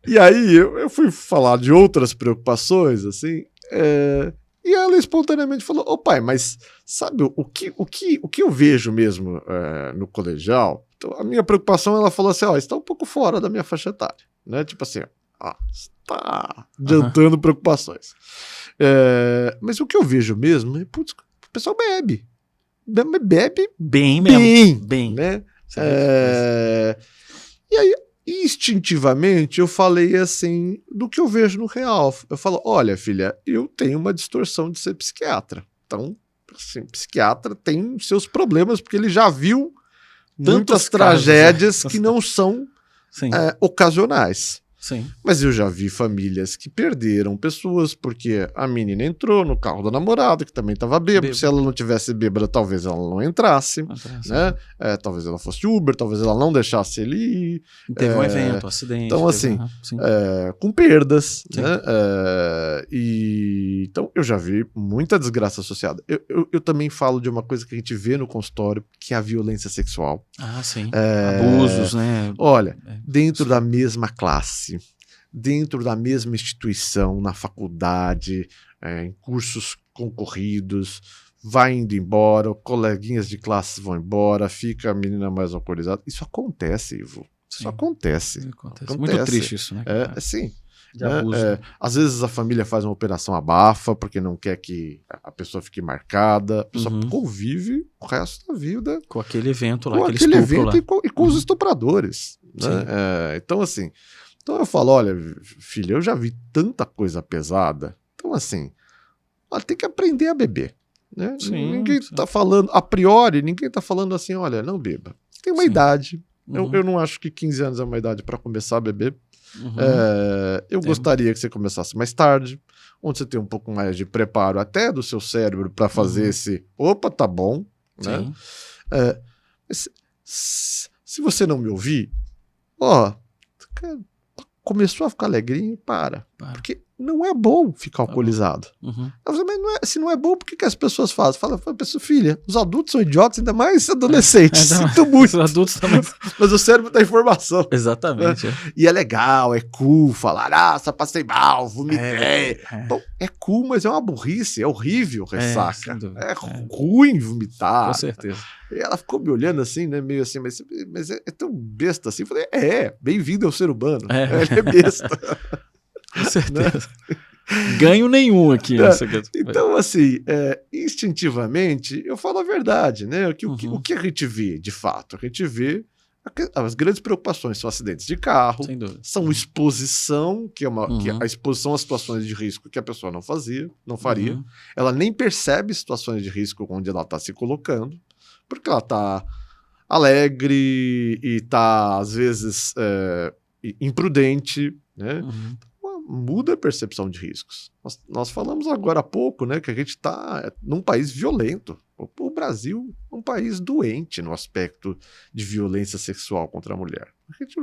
E aí eu fui falar de outras preocupações, assim, e ela espontaneamente falou, ô pai, mas sabe o que eu vejo mesmo no colegial? Então, a minha preocupação, ela falou assim, ó, está um pouco fora da minha faixa etária, né? Tipo assim, ó, está adiantando preocupações. Mas o que eu vejo mesmo é, putz, o pessoal bebe bem mesmo. bem, né? E aí, instintivamente, eu falei assim, do que eu vejo no real. Eu falo, olha, filha, eu tenho uma distorção de ser psiquiatra. Então, assim, psiquiatra tem seus problemas, porque ele já viu muitas tragédias que não são ocasionais. Sim. Mas eu já vi famílias que perderam pessoas porque a menina entrou no carro do namorado, que também estava bêbado. Se ela não tivesse bêbada, talvez ela não entrasse, né? Talvez ela fosse Uber, talvez ela não deixasse ele ir. Teve um evento, um acidente. Então, assim, com perdas, né? Então, eu já vi muita desgraça associada. Eu também falo de uma coisa que a gente vê no consultório, que é a violência sexual. Ah, sim. Abusos, né? Olha, dentro da mesma classe, dentro da mesma instituição, na faculdade, em cursos concorridos, vai indo embora, coleguinhas de classes vão embora, fica a menina mais alcoolizada. Isso acontece, Ivo. Isso acontece. Muito triste isso, né? Sim. De abuso. Às vezes a família faz uma operação abafa porque não quer que a pessoa fique marcada. A pessoa convive o resto da vida com aquele evento lá, com aquele evento e com os estupradores. Né? Então, assim, eu falo, olha, filha, eu já vi tanta coisa pesada. Então, assim, tem que aprender a beber. Né? Ninguém tá falando, a priori, ninguém tá falando assim, olha, não beba. Tem uma idade. Eu não acho que 15 anos é uma idade para começar a beber. Eu gostaria que você começasse mais tarde, onde você tem um pouco mais de preparo até do seu cérebro para fazer esse, opa, tá bom, né? Se você não me ouvir, começou a ficar alegrinho, para. Porque não é bom ficar alcoolizado. Mas se não é bom, por que as pessoas fazem? Fala, filha, os adultos são idiotas, ainda mais adolescentes. Sinto muito. Os adultos também. Mas o cérebro tá em formação. Exatamente. E é legal, é cool falar, só passei mal, vomitei. Bom, é cool, mas é uma burrice, é horrível ressaca. É ruim vomitar. Com certeza. E ela ficou me olhando assim, né, meio assim, mas é tão besta assim. Eu falei, bem-vindo ao ser humano. Ele é besta. Com certeza. Ganho nenhum aqui. Então, assim, instintivamente, eu falo a verdade, né? O que a gente vê, de fato? A gente vê as grandes preocupações são acidentes de carro, são exposição, que a exposição a situações de risco que a pessoa não faria. Ela nem percebe situações de risco onde ela está se colocando, porque ela está alegre e está, às vezes, imprudente, né? Muda a percepção de riscos. Nós falamos agora há pouco, né, que a gente está num país violento. O Brasil é um país doente no aspecto de violência sexual contra a mulher. A gente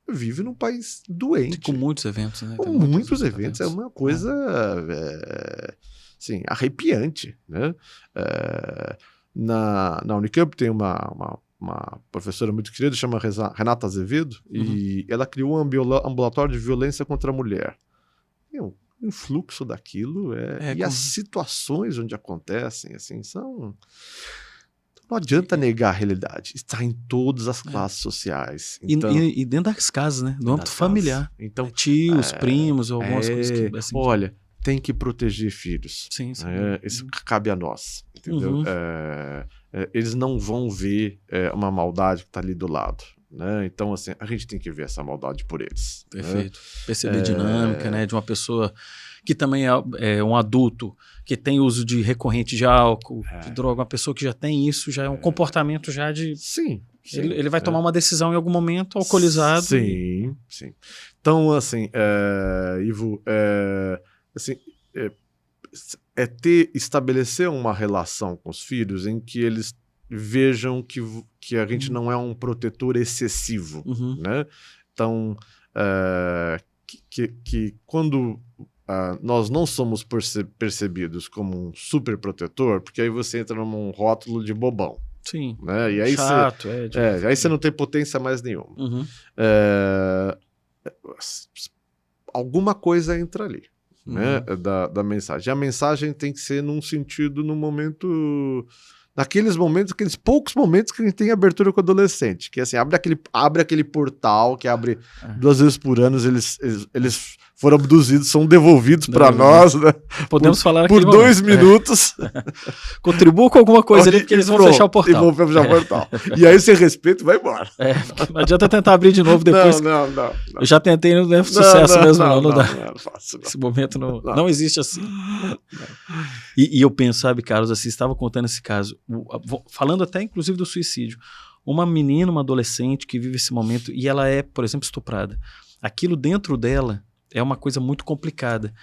vive num país doente. Com muitos eventos, né? Com muitos eventos. É uma coisa assim, arrepiante. Né? Na Unicamp tem uma professora muito querida, chama Renata Azevedo, e ela criou um ambulatório de violência contra a mulher. O influxo daquilo e as situações onde acontecem, assim, são... Não adianta negar a realidade. Está em todas as classes sociais. Então, e dentro das casas, né? No âmbito familiar. Então, tios, primos, algumas coisas que... Assim, olha, tem que proteger filhos. Sim. Isso cabe a nós. Entendeu? Eles não vão ver uma maldade que está ali do lado. Né? Então, assim, a gente tem que ver essa maldade por eles. Perfeito. Né? Perceber a dinâmica, né, de uma pessoa que também é um adulto, que tem uso de recorrente de álcool, de droga, uma pessoa que já tem isso, já é um comportamento já de... Sim. Ele vai tomar uma decisão em algum momento, alcoolizado. Sim. Então, assim, Ivo, assim, estabelecer uma relação com os filhos em que eles vejam que a gente não é um protetor excessivo, né? Então, que quando nós não somos percebidos como um super protetor, porque aí você entra num rótulo de bobão. Sim. Né? E aí aí você não tem potência mais nenhuma. alguma coisa entra ali, né, da mensagem. A mensagem tem que ser num sentido, num momento... Naqueles momentos, aqueles poucos momentos que a gente tem abertura com o adolescente, que assim, abre aquele portal que abre 2 vezes por ano, eles foram abduzidos, são devolvidos para nós, né? Podemos falar por 2 minutos. Contribua com alguma coisa ali, porque eles vão fechar o portal. E vão fechar o portal. E aí você respeita e vai embora. Não adianta tentar abrir de novo depois. Não. Eu já tentei, não é sucesso mesmo, não dá. Não faço, não. Esse momento não existe assim. E eu penso, sabe, Carlos, assim, estava contando esse caso, falando até inclusive do suicídio. Uma menina, uma adolescente que vive esse momento e ela é, por exemplo, estuprada. Aquilo dentro dela é uma coisa muito complicada.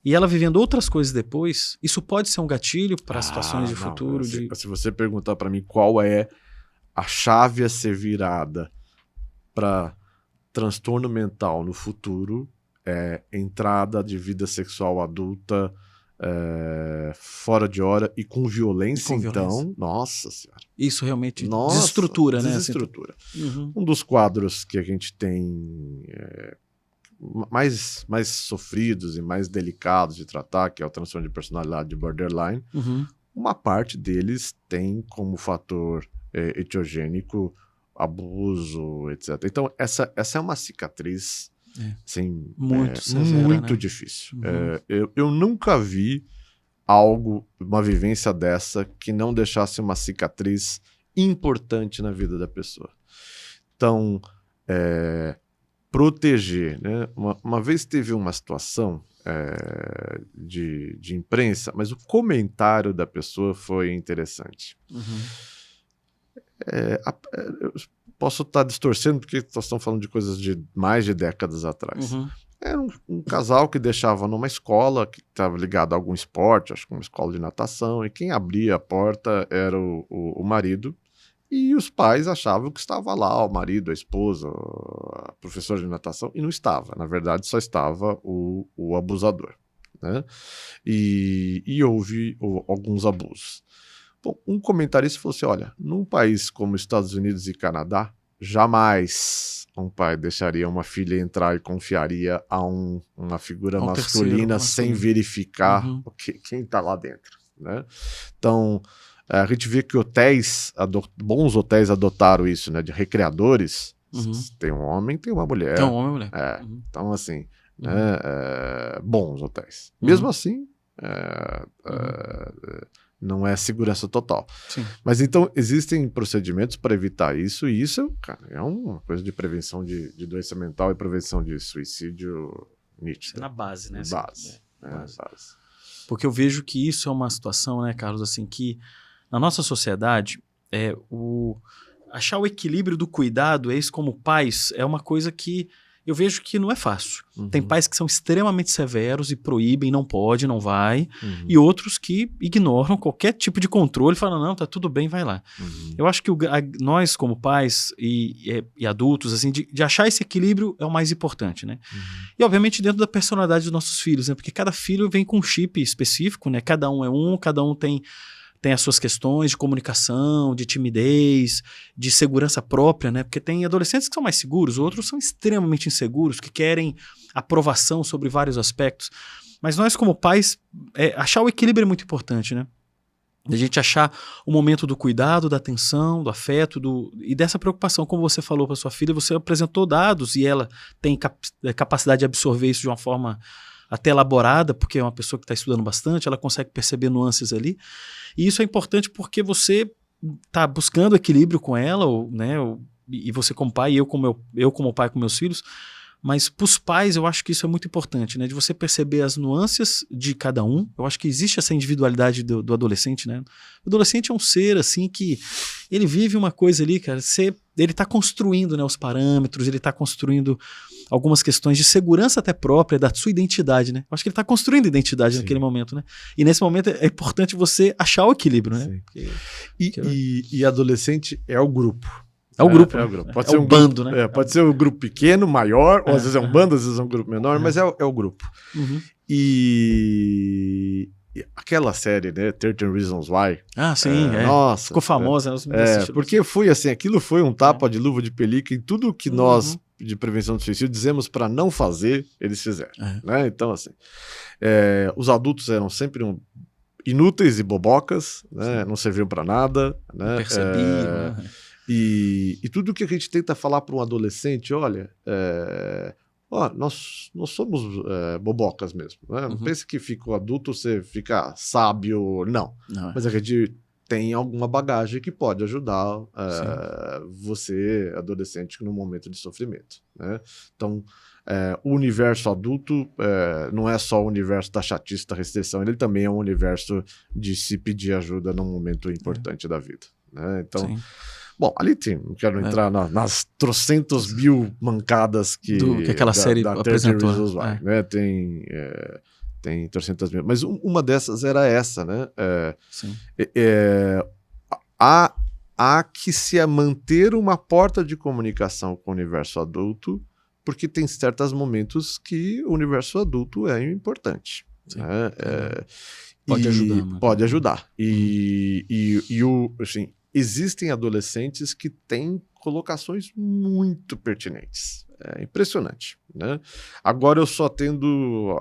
E ela vivendo outras coisas depois, isso pode ser um gatilho para situações de futuro? Se você perguntar para mim qual é a chave a ser virada para transtorno mental no futuro, é entrada de vida sexual adulta, fora de hora e com violência, então, nossa senhora. Isso realmente desestrutura, né? Desestrutura. Um dos quadros que a gente tem mais sofridos e mais delicados de tratar, que é o transtorno de personalidade de borderline, uma parte deles tem como fator etiogênico abuso, etc. Então, essa é uma cicatriz assim, muito severa, muito né? difícil. Eu nunca vi uma vivência dessa que não deixasse uma cicatriz importante na vida da pessoa. Então, proteger, né? Uma vez teve uma situação de imprensa, mas o comentário da pessoa foi interessante. Eu posso estar distorcendo porque nós estamos falando de coisas de mais de décadas atrás. Era um casal que deixava numa escola que estava ligado a algum esporte, acho que uma escola de natação, e quem abria a porta era o marido, e os pais achavam que estava lá o marido, a esposa, a professora de natação, e não estava. Na verdade, só estava o abusador, né? E houve alguns abusos. Bom, um comentarista falou assim, olha, num país como Estados Unidos e Canadá, jamais um pai deixaria uma filha entrar e confiaria a uma figura masculina sem verificar quem está lá dentro, né? Então, a gente vê que bons hotéis adotaram isso, né? De recreadores, tem um homem, tem uma mulher. Tem um homem e uma mulher. Então, assim, né, bons hotéis. Mesmo assim, não é segurança total. Sim. Mas então existem procedimentos para evitar isso, e isso, cara, é uma coisa de prevenção de doença mental e prevenção de suicídio nítida. Na base, né? Base. Base. Porque eu vejo que isso é uma situação, né, Carlos, assim, que na nossa sociedade, achar o equilíbrio do cuidado, isso como pais, é uma coisa que eu vejo que não é fácil. Tem pais que são extremamente severos e proíbem, não pode, não vai, e outros que ignoram qualquer tipo de controle, falam, não, tá tudo bem, vai lá. Eu acho que nós, como pais e adultos, assim, de achar esse equilíbrio é o mais importante, né? E, obviamente, dentro da personalidade dos nossos filhos, né? Porque cada filho vem com um chip específico, né? Cada um cada um tem as suas questões de comunicação, de timidez, de segurança própria, né? Porque tem adolescentes que são mais seguros, outros são extremamente inseguros, que querem aprovação sobre vários aspectos. Mas nós, como pais, achar o equilíbrio é muito importante, né? A gente achar o momento do cuidado, da atenção, do afeto e dessa preocupação. Como você falou para sua filha, você apresentou dados e ela tem capacidade de absorver isso de uma forma até elaborada, porque é uma pessoa que está estudando bastante, ela consegue perceber nuances ali. E isso é importante porque você está buscando equilíbrio com ela, e você como pai, e eu como pai com meus filhos. Mas para os pais eu acho que isso é muito importante, né? De você perceber as nuances de cada um. Eu acho que existe essa individualidade do adolescente, né? O adolescente é um ser assim que ele vive uma coisa ali, cara. Ele está construindo, né, os parâmetros, ele está construindo algumas questões de segurança até própria da sua identidade, né? Eu acho que ele está construindo identidade naquele momento, né? E nesse momento é importante você achar o equilíbrio, né? E adolescente é o grupo. É o grupo. É o grupo. Pode ser um bando, né? Pode ser um grupo pequeno, maior, ou às vezes é um bando, às vezes é um grupo menor, mas é o grupo. E aquela série, né, 13 Reasons Why. Ah, sim. Nossa. Ficou famosa. Porque foi assim, aquilo foi um tapa de luva de pelica em tudo que nós de prevenção do suicídio, dizemos para não fazer, eles fizeram. Né? Então, assim, os adultos eram sempre inúteis e bobocas, né? Não serviam para nada. Né? Não percebiam. E tudo que a gente tenta falar para um adolescente, olha, nós somos bobocas mesmo. Né? Não pense que fica adulto, você fica sábio, não. Mas a gente tem alguma bagagem que pode ajudar você, adolescente, no momento de sofrimento. Né? Então, o universo adulto não é só o universo da chatice, da restrição, ele também é um universo de se pedir ajuda num momento importante da vida. Né? Então, bom, ali tem, não quero entrar nas trocentos mil mancadas que aquela série da apresentou. Né? Tem trocentas mil, mas uma dessas era essa, né? Há que se manter uma porta de comunicação com o universo adulto, porque tem certos momentos que o universo adulto é importante. Né? Pode ajudar. Né? Pode ajudar. Assim, existem adolescentes que têm colocações muito pertinentes. É impressionante. Né? Agora eu só atendo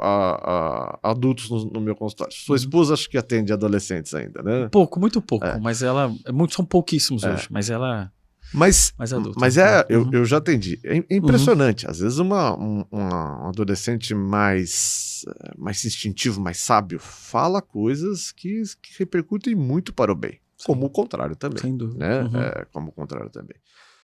adultos no meu consultório. Sua esposa acho que atende adolescentes ainda, né? Muito pouco. Mas ela... são pouquíssimos hoje, mas ela... Mais adulta. Mas eu já atendi. É impressionante. Às vezes um adolescente mais instintivo, mais sábio, fala coisas que repercutem muito para o bem. Como o contrário também. Sem dúvida. Né? Como o contrário também.